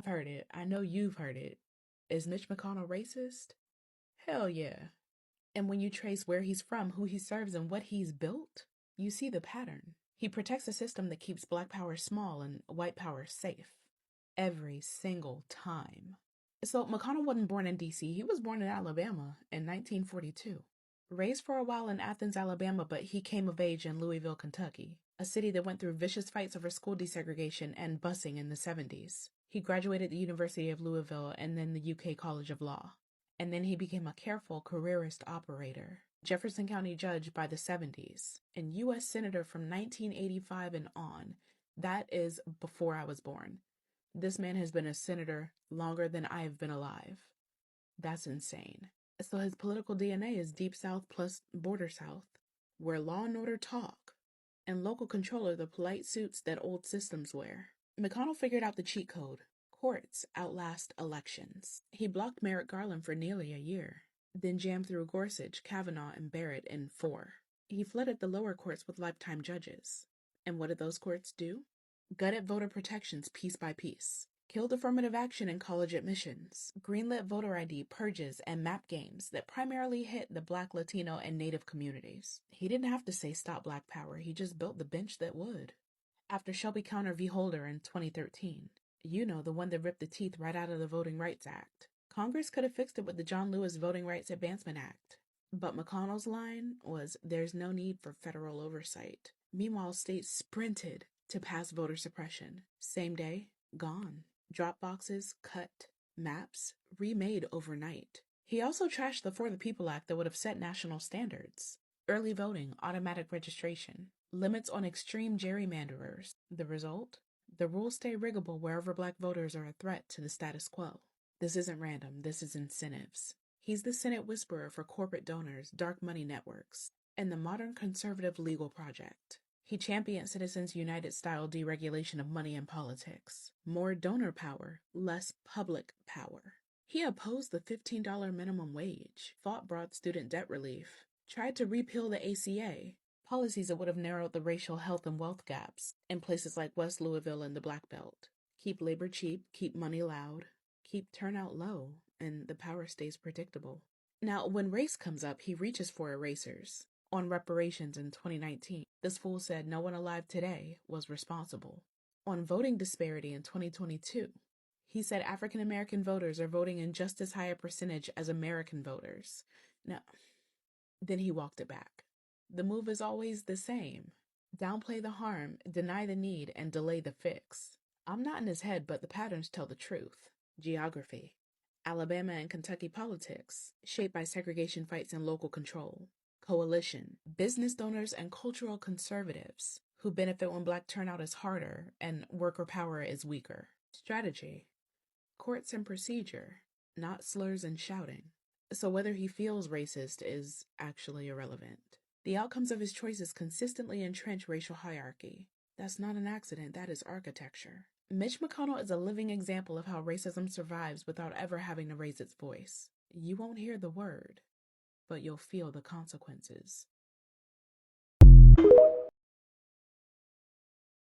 I've heard it. I know you've heard it. Is Mitch McConnell racist? Hell yeah. And when you trace where he's from, who he serves, and what he's built, you see the pattern. He protects a system that keeps black power small and white power safe. Every single time. So McConnell wasn't born in D.C., he was born in Alabama in 1942. Raised for a while in Athens, Alabama, but he came of age in Louisville, Kentucky, a city that went through vicious fights over school desegregation and busing in the 70s. He graduated the University of Louisville and then the UK College of Law. And then he became a careful careerist operator, Jefferson County judge by the 70s, and U.S. Senator from 1985 and on. That is before I was born. This man has been a senator longer than I have been alive. That's insane. So his political DNA is Deep South plus Border South, where law and order talk, and local control are the polite suits that old systems wear. McConnell figured out the cheat code. Courts outlast elections. He blocked Merrick Garland for nearly a year, then jammed through Gorsuch, Kavanaugh, and Barrett in 4. He flooded the lower courts with lifetime judges. And what did those courts do? Gutted voter protections piece by piece. Killed affirmative action in college admissions, greenlit voter ID purges and map games that primarily hit the Black, Latino, and Native communities. He didn't have to say stop Black power, he just built the bench that would. After Shelby County v. Holder in 2013, you know, the one that ripped the teeth right out of the Voting Rights Act. Congress could have fixed it with the John Lewis Voting Rights Advancement Act. But McConnell's line was, there's no need for federal oversight. Meanwhile, states sprinted to pass voter suppression. Same day, gone. Drop boxes, cut. Maps, remade overnight. He also trashed the For the People Act that would have set national standards. Early voting, automatic registration, limits on extreme gerrymanderers. The result? The rules stay riggable wherever Black voters are a threat to the status quo. This isn't random, this is incentives. He's the Senate whisperer for corporate donors, dark money networks, and the modern conservative legal project. He championed Citizens United-style deregulation of money and politics. More donor power, less public power. He opposed the $15 minimum wage, fought broad student debt relief, tried to repeal the ACA, policies that would have narrowed the racial health and wealth gaps in places like West Louisville and the Black Belt. Keep labor cheap, keep money loud, keep turnout low, and the power stays predictable. Now, when race comes up, he reaches for erasers. On reparations in 2019, this fool said no one alive today was responsible. On voting disparity in 2022, he said African American voters are voting in just as high a percentage as American voters. Now, then he walked it back. The move is always the same. Downplay the harm, deny the need, and delay the fix. I'm not in his head, but the patterns tell the truth. Geography. Alabama and Kentucky politics, shaped by segregation fights and local control. Coalition, business donors and cultural conservatives who benefit when Black turnout is harder and worker power is weaker. Strategy, courts and procedure, not slurs and shouting. So whether he feels racist is actually irrelevant. The outcomes of his choices consistently entrench racial hierarchy. That's not an accident, that is architecture. Mitch McConnell is a living example of how racism survives without ever having to raise its voice. You won't hear the word, but you'll feel the consequences.